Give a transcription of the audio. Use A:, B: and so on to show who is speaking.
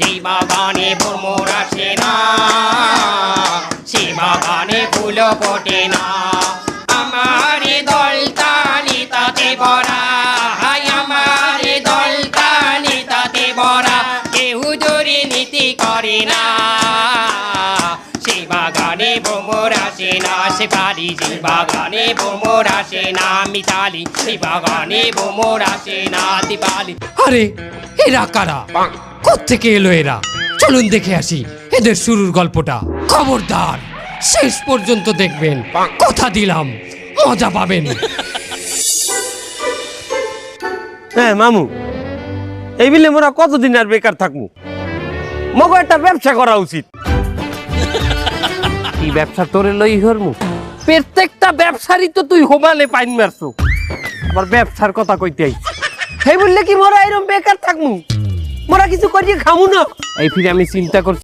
A: যে বাগানে ভ্রমর আসে না সে বাগানে ফুল ফোটে না। আমার দলতালি তাতে ভরা, আমার দলতালি তাতে ভরা, কেউ দুর্নীতি করে না। সে বাগানে ভ্রমর আসে না, সে পারি যে বাগানে ভ্রমর আসে না। মিতালি সে বাগানে ভ্রমর আসে না। দীপালি
B: আরে এরা কারা, কোত্থেকে এলো এরা? চলুন দেখে আসি এদের শুরুর গল্পটা। খবরদার শেষ পর্যন্ত দেখবেন, কথা দিলাম মজা পাবেন।
C: হ্যাঁ মামু, এই বিলে মোরা কতদিন আর বেকার থাকবো? মগো একটা ব্যবসা করা উচিত। কি ব্যবসা তোরে লই হরমু? প্রত্যেকটা ব্যবসারই তো তুই হোমালে পাইন মারছো, আবার ব্যবসার কথা কইতে আইছ। সেই বললে কি মোরা এরকম বেকার থাকমু? মোরা কিছু করিয়ে খামু না? এই ফিরে আমি চিন্তা করছি